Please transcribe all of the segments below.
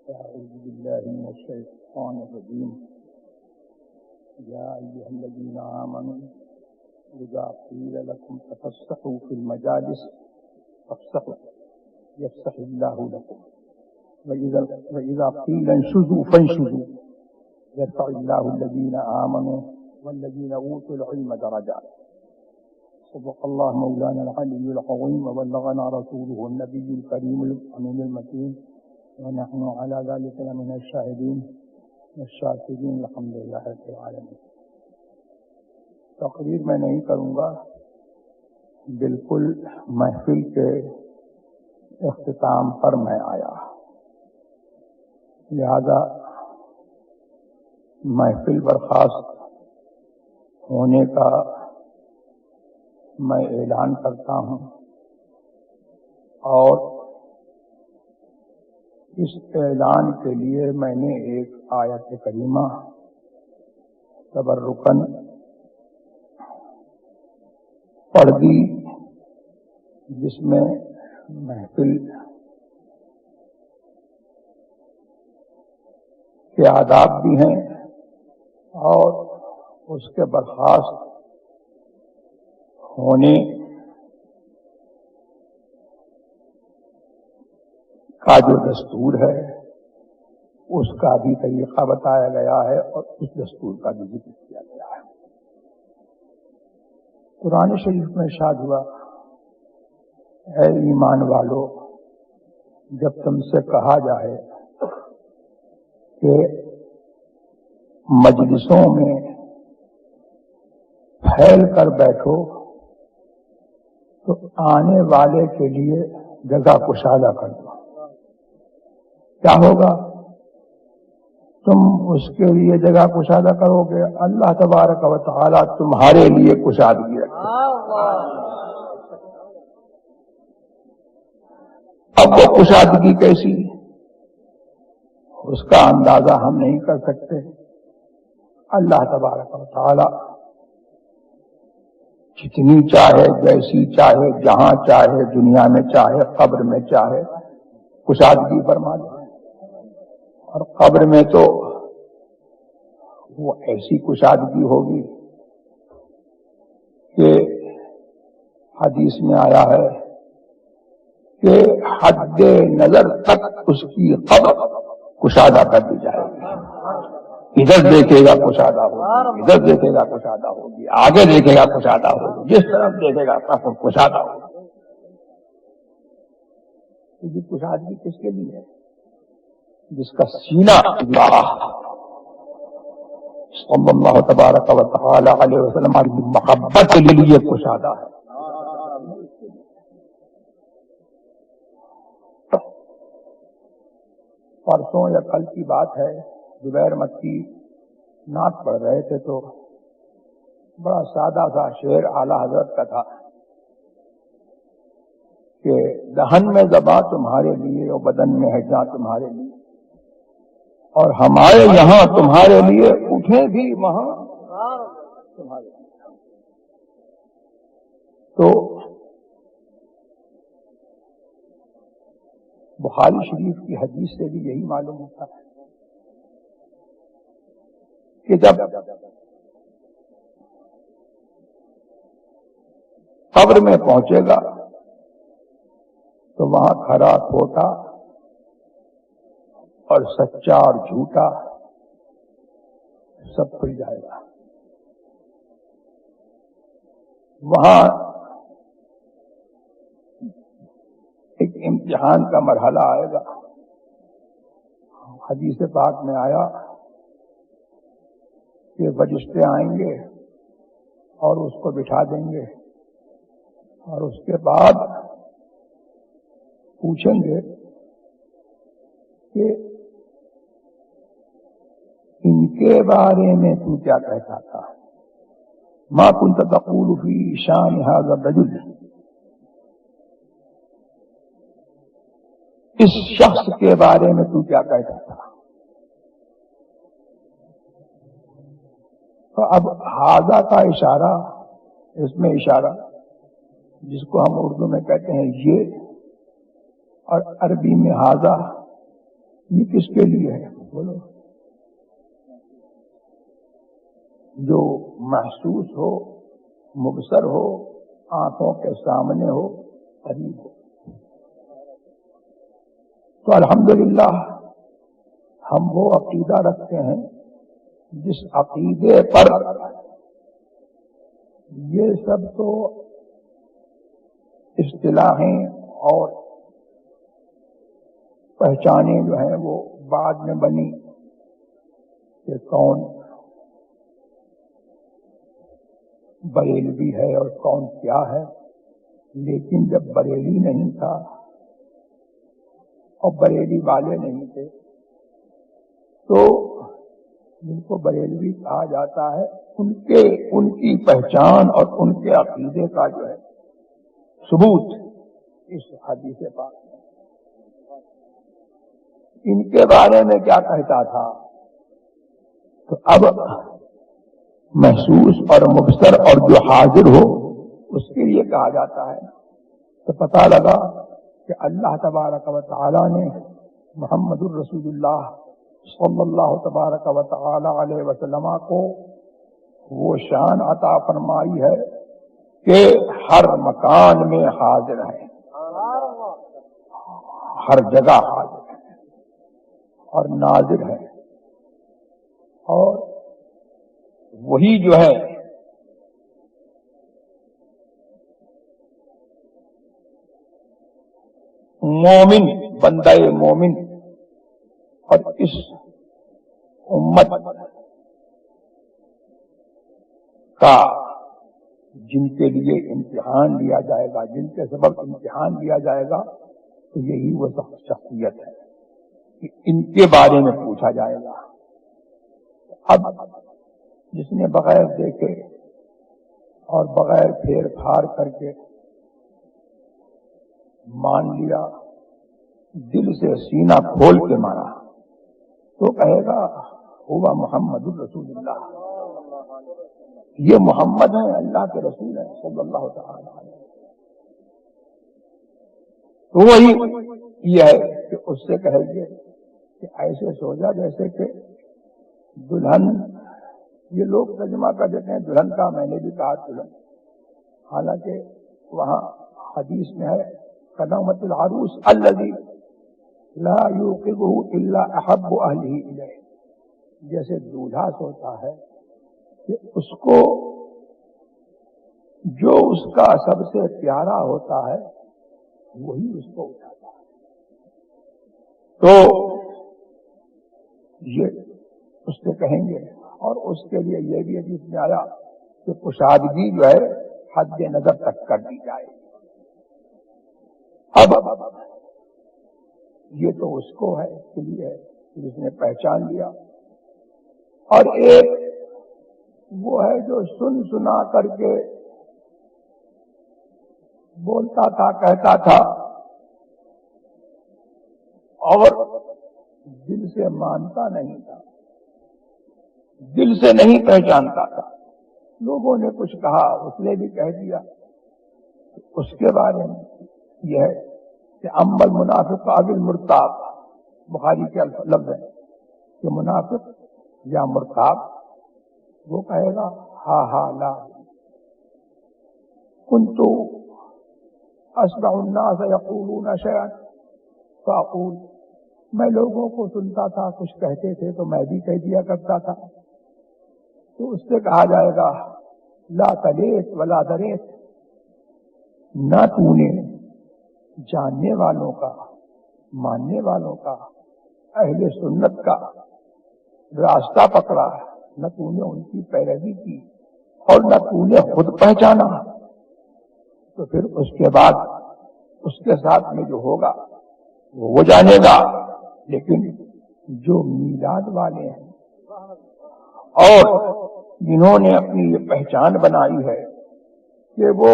أعوذ بالله من الشيطان الرجيم. يا أيها الذين آمنوا إذا قيل لكم تفسحوا في المجالس فافسحوا يفسح الله لكم وإذا قيل انشزوا فانشزوا يرفع الله الذين آمنوا والذين أوتوا العلم درجات. صدق الله مولانا العلي العظيم وبلغنا رسوله النبي الكريم الأمين المكين ونحن على ذلك من الشاهدين والشاكرين الحمد لله رب العالمين. تقریر میں نہیں کروں گا، بالکل محفل کے اختتام پر میں آیا، لہذا محفل برخاست ہونے کا میں اعلان کرتا ہوں، اور اس اعلان کے لیے میں نے ایک آیت کریمہ تبرکاً پڑھ دی، جس میں محفل کے آداب بھی ہیں اور اس کے برخاست ہونے کا جو دستور ہے اس کا بھی طریقہ بتایا گیا ہے اور اس دستور کا بھی ذکر کیا گیا ہے۔ قرآن شریف میں ارشاد ہوا، اے ایمان والو، جب تم سے کہا جائے کہ مجلسوں میں پھیل کر بیٹھو تو آنے والے کے لیے جگہ کشادہ کر دو، کیا ہوگا؟ تم اس کے لیے جگہ کشادہ کرو گے، اللہ تبارک و تعالی تمہارے لیے کشادگی رکھے۔ اب وہ کشادگی کیسی، اس کا اندازہ ہم نہیں کر سکتے۔ اللہ تبارک و تعالی جتنی چاہے، جیسی چاہے، جہاں چاہے، دنیا میں چاہے، قبر میں چاہے کشادگی فرما دے، اور قبر میں تو وہ ایسی کشادگی ہوگی کہ حدیث میں آیا ہے کہ حد نظر تک اس کی قبر کشادہ کر دی جائے گی۔ ادھر دیکھے گا کشادہ ہوگی، ادھر دیکھے گا کشادہ ہوگی، آگے دیکھے گا کشادہ ہوگی، جس طرف دیکھے گا سب کشادہ ہوگی۔ یہ کشادگی کس کے لیے ہے؟ جس کا سینہ اللہ صلی اللہ تبارک و تعالی علیہ وسلم کی محبت کے لیے کشادہ ہے۔ پرسوں یا کل کی بات ہے، زبیر مکی نعت پڑھ رہے تھے تو بڑا سادہ سا شعر اعلیٰ حضرت کا تھا کہ دہن میں زباں تمہارے لیے اور بدن میں ہے جاں تمہارے لیے، اور ہمارے یہاں تمہارے لیے اٹھے بھی وہاں تمہارے لیے۔ تو بخاری شریف کی حدیث سے بھی یہی معلوم ہوتا ہے کہ جب قبر میں پہنچے گا تو وہاں کھرا کھوٹا اور سچا اور جھوٹا سب کھل جائے گا۔ وہاں ایک امتحان کا مرحلہ آئے گا۔ حدیث پاک میں آیا کہ فرشتے آئیں گے اور اس کو بٹھا دیں گے، اور اس کے بعد پوچھیں گے کہ ان کے بارے میں تو کیا کہتا تھا؟ ما كنت تقول في شان هذا الرجل، اس شخص کے بارے میں تو کیا کہتا تھا؟ تو اب ہاذا کا اشارہ، اس میں اشارہ جس کو ہم اردو میں کہتے ہیں یہ، اور عربی میں ھذا یہ کس کے لیے ہے؟ بولو. جو محسوس ہو، مبصر ہو، آنکھوں کے سامنے ہو، قریب ہو. تو الحمدللہ ہم وہ عقیدہ رکھتے ہیں جس عقیدے پر یہ سب تو اصطلاحیں اور پہچانیں جو ہیں وہ بعد میں بنی کہ کون بریلوی ہے اور کون کیا ہے. لیکن جب بریلی نہیں تھا اور بریلی والے نہیں تھے تو جن کو بریلوی کہا جاتا ہے ان کی پہچان اور ان کے عقیدے کا جو ہے ثبوت اس حدیث پاک میں. ان کے بارے میں کیا کہتا تھا؟ تو اب محسوس اور مبصر اور جو حاضر ہو اس کے لیے کہا جاتا ہے. تو پتہ لگا کہ اللہ تبارک و تعالی نے محمد الرسول اللہ صلی اللہ تبارک و تعالی علیہ وسلم کو وہ شان عطا فرمائی ہے کہ ہر مکان میں حاضر ہے، ہر جگہ حاضر ہے اور ناظر ہے. اور وہی جو ہے مومن، بندہ مومن اور اس امت کا جن کے لیے امتحان لیا جائے گا، جن کے سبب امتحان لیا جائے گا، تو یہی وہ شخصیت ہے کہ ان کے بارے میں پوچھا جائے گا. اب جس نے بغیر دیکھے اور بغیر پھیر پھاڑ کر کے مان لیا، دل سے سینہ کھول کے مانا، تو کہے گا ہوا محمد الرسول اللہ، یہ محمد ہیں، اللہ کے رسول ہیں صلی اللہ تعالی علیہ وسلم. تو وہی یہ ہے کہ اس سے کہے گے کہ ایسے سو جا جیسے کہ دلہن. یہ لوگ ترجمہ کر دیتے ہیں دلہن کا، میں نے بھی کہا دلہن، حالانکہ وہاں حدیث میں ہے کدامت العروس الذی لا یوقظہ الا احب اہلہ الیہ. جیسے دولہا سوتا ہے کہ اس کو جو اس کا سب سے پیارا ہوتا ہے وہی اس کو اٹھاتا ہے. تو یہ اس سے کہیں گے. اور اس کے لیے یہ بھی حدیث میں آیا کہ کشادگی جو ہے حد نظر تک کر دی جائے. اب یہ تو اس کو ہے، اس کے لیے ہے جس نے پہچان لیا. اور ایک وہ ہے جو سن سنا کر کے بولتا تھا، کہتا تھا اور دل سے مانتا نہیں تھا، دل سے نہیں پہچانتا تھا. لوگوں نے کچھ کہا، اس نے بھی کہہ دیا. اس کے بارے میں یہ ہے کہ اما المنافق او المرتاب، بخاری کے لفظ ہے کہ منافق یا مرتاب وہ کہے گا ہا ہا لا کنت اسمع الناس یقولون شیئا فاقول، میں لوگوں کو سنتا تھا کچھ کہتے تھے تو میں بھی کہہ دیا کرتا تھا. تو اس سے کہا جائے گا لا تلیت ولا دریت، نہ تو نے جاننے والوں کا، ماننے والوں کا، اہل سنت کا راستہ پکڑا، نہ تو نے ان کی پیروی کی اور نہ تو نے خود پہچانا. تو پھر اس کے بعد اس کے ساتھ میں جو ہوگا وہ جانے گا. لیکن جو میلاد والے ہیں اور جنہوں نے اپنی یہ پہچان بنائی ہے کہ وہ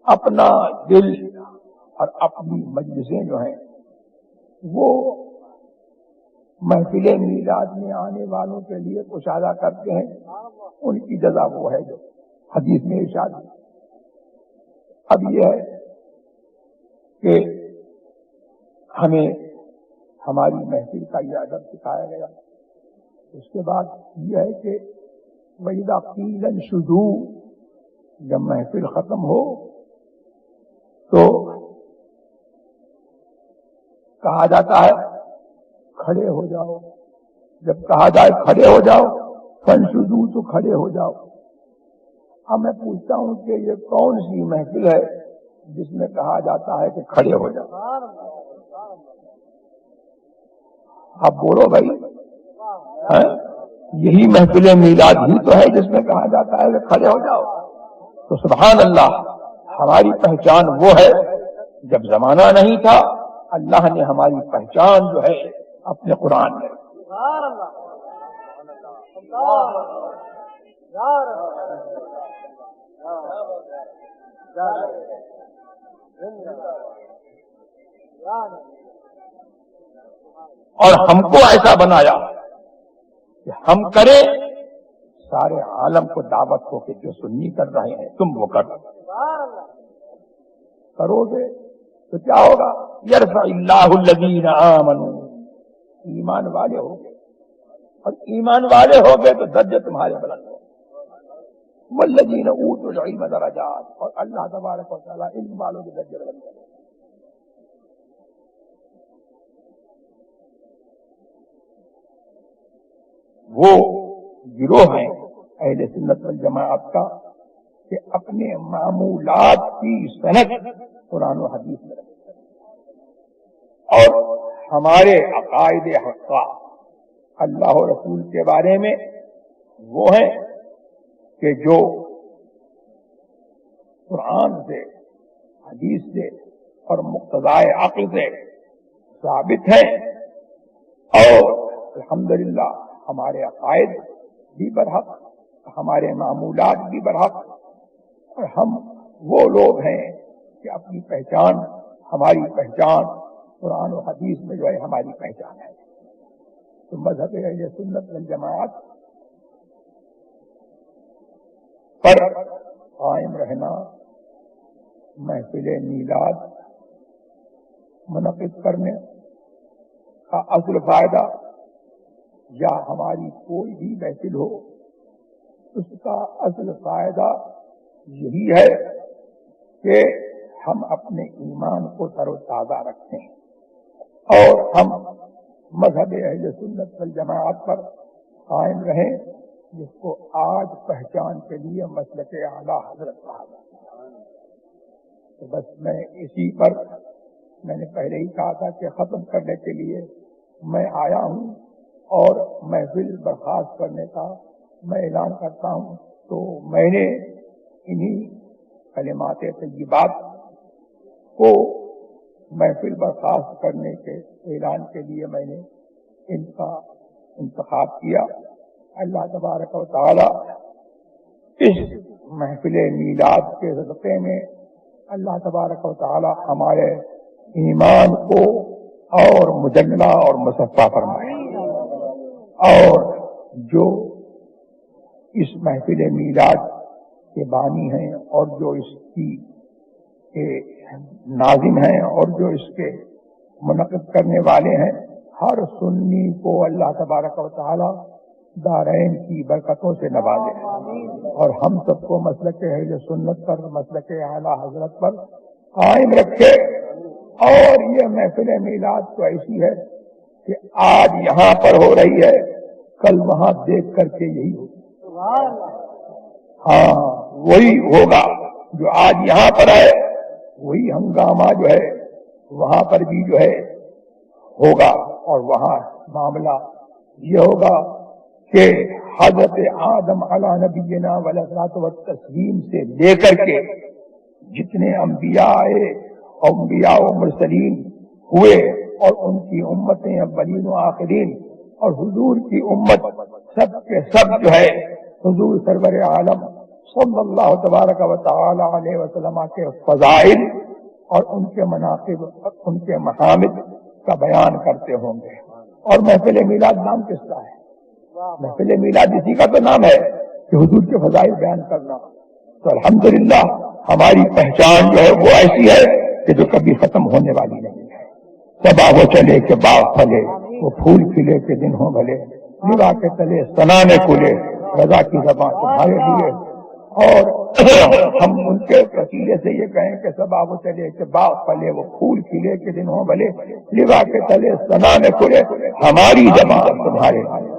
اپنا دل اور اپنی مجلسیں جو ہیں وہ محفل میلاد میں آنے والوں کے لیے کشادہ کرتے ہیں، ان کی جزا وہ ہے جو حدیث میں ارشاد ہے. اب یہ ہے کہ ہمیں ہماری محفل کا یہ ادب سکھایا گیا. اس کے بعد یہ ہے کہ وَإِذَا قِيلَ انشُزُوا، جب محفل ختم ہو تو کہا جاتا ہے کھڑے ہو جاؤ. جب کہا جائے کھڑے ہو جاؤ، فانشزوا تو کھڑے ہو جاؤ. اب میں پوچھتا ہوں کہ یہ کون سی محفل ہے جس میں کہا جاتا ہے کہ کھڑے ہو جاؤ؟ آپ بولو بھائی. یہی محفل میلاد ہی تو ہے جس میں کہا جاتا ہے کہ کھڑے ہو جاؤ. تو سبحان اللہ، ہماری پہچان وہ ہے. جب زمانہ نہیں تھا اللہ نے ہماری پہچان جو ہے اپنے قرآن میں. اور ہم کو ایسا بنایا کہ ہم کریں، سارے عالم کو دعوت ہو کہ جو سنی کر رہے ہیں تم وہ کرو گے تو کیا ہوگا؟ یرفع اللہ الذین آمنوا، ایمان والے ہو گے، اور ایمان والے ہو گے تو درجے تمہارے بلند ہو. والذین اوتوا العلم درجات، اور اللہ تبارک و تعالیٰ علم والوں کے درجے بلند کرے. وہ گروہ ہیں اہل سنت والجماعت کا کہ اپنے معمولات کی صنعت قرآن و حدیث میں رکھتے ہیں، اور ہمارے عقائد حقہ اللہ و رسول کے بارے میں وہ ہیں کہ جو قرآن سے، حدیث سے اور مقتضائے عقل سے ثابت ہیں. اور الحمدللہ ہمارے عقائد بھی برحق، ہمارے معمولات بھی برحق، اور ہم وہ لوگ ہیں کہ اپنی پہچان، ہماری پہچان قرآن و حدیث میں جو ہے ہماری پہچان ہے. تو مذہب اہل سنت والجماعت پر قائم رہنا، محفل میلاد منعقد کرنے کا اصل فائدہ، یا ہماری کوئی بھی محفل ہو اس کا اصل فائدہ یہی ہے کہ ہم اپنے ایمان کو تر و تازہ رکھیں اور ہم مذہب اہل سنت والجماعت پر قائم رہیں، جس کو آج پہچان کے لیے مسلک اعلیٰ حضرت کہا جاتا ہے. تو بس میں اسی پر، میں نے پہلے ہی کہا تھا کہ ختم کرنے کے لیے میں آیا ہوں، اور محفل برخاست کرنے کا میں اعلان کرتا ہوں. تو میں نے انہی کلمات طیبات کو محفل برخاست کرنے کے اعلان کے لیے میں نے ان کا انتخاب کیا. اللہ تبارک و تعالی اس محفل میلاد کے صدقے میں اللہ تبارک و تعالی ہمارے ایمان کو اور مجلہ اور مصفا فرمائے، اور جو اس محفل میلاد کے بانی ہیں اور جو اس کی ناظم ہیں اور جو اس کے منعقد کرنے والے ہیں، ہر سنی کو اللہ تبارک و تعالی دارین کی برکتوں سے نوازے، اور ہم سب کو مسلک اہل سنت پر، مسلک اعلیٰ حضرت پر قائم رکھے. اور یہ محفل میلاد تو ایسی ہے کہ آج یہاں پر ہو رہی ہے، کل وہاں دیکھ کر کے یہی ہوگی. ہاں، وہی ہوگا جو آج یہاں پر ہے، وہی ہنگامہ جو ہے وہاں پر بھی جو ہے ہوگا. اور وہاں معاملہ یہ ہوگا کہ حضرت آدم علی نبینا والصلاۃ والتسلیم سے لے کر کے جتنے انبیاء و مرسلین ہوئے اور ان کی امتیں اولین و آخرین اور حضور کی امت، سب کے سب جو ہے حضور سرور عالم صلی اللہ تبارک و تعالی علیہ وسلم کے فضائل اور ان کے مناقب، ان کے محامد کا بیان کرتے ہوں گے. اور محفل میلاد نام کس کا ہے؟ محفل میلاد اسی کا تو نام ہے کہ حضور کے فضائل بیان کرنا. تو الحمدللہ ہماری پہچان جو ہے وہ ایسی ہے کہ جو کبھی ختم ہونے والی نہیں ہے. صبا وہ چلے کہ باغ پھلے، وہ پھول کھلے کے دن ہوں بھلے، لوا کے تلے سنانے کھلے، رضا کی زبان تمہارے لیے۔ اور ہم ان کے وسیلے سے یہ کہیں کہ صبا وہ چلے کہ باغ پھلے، وہ پھول کھلے کے دن ہوں بھلے، لوا کے تلے سنانے کھلے، ہماری زبان تمہارے لیے۔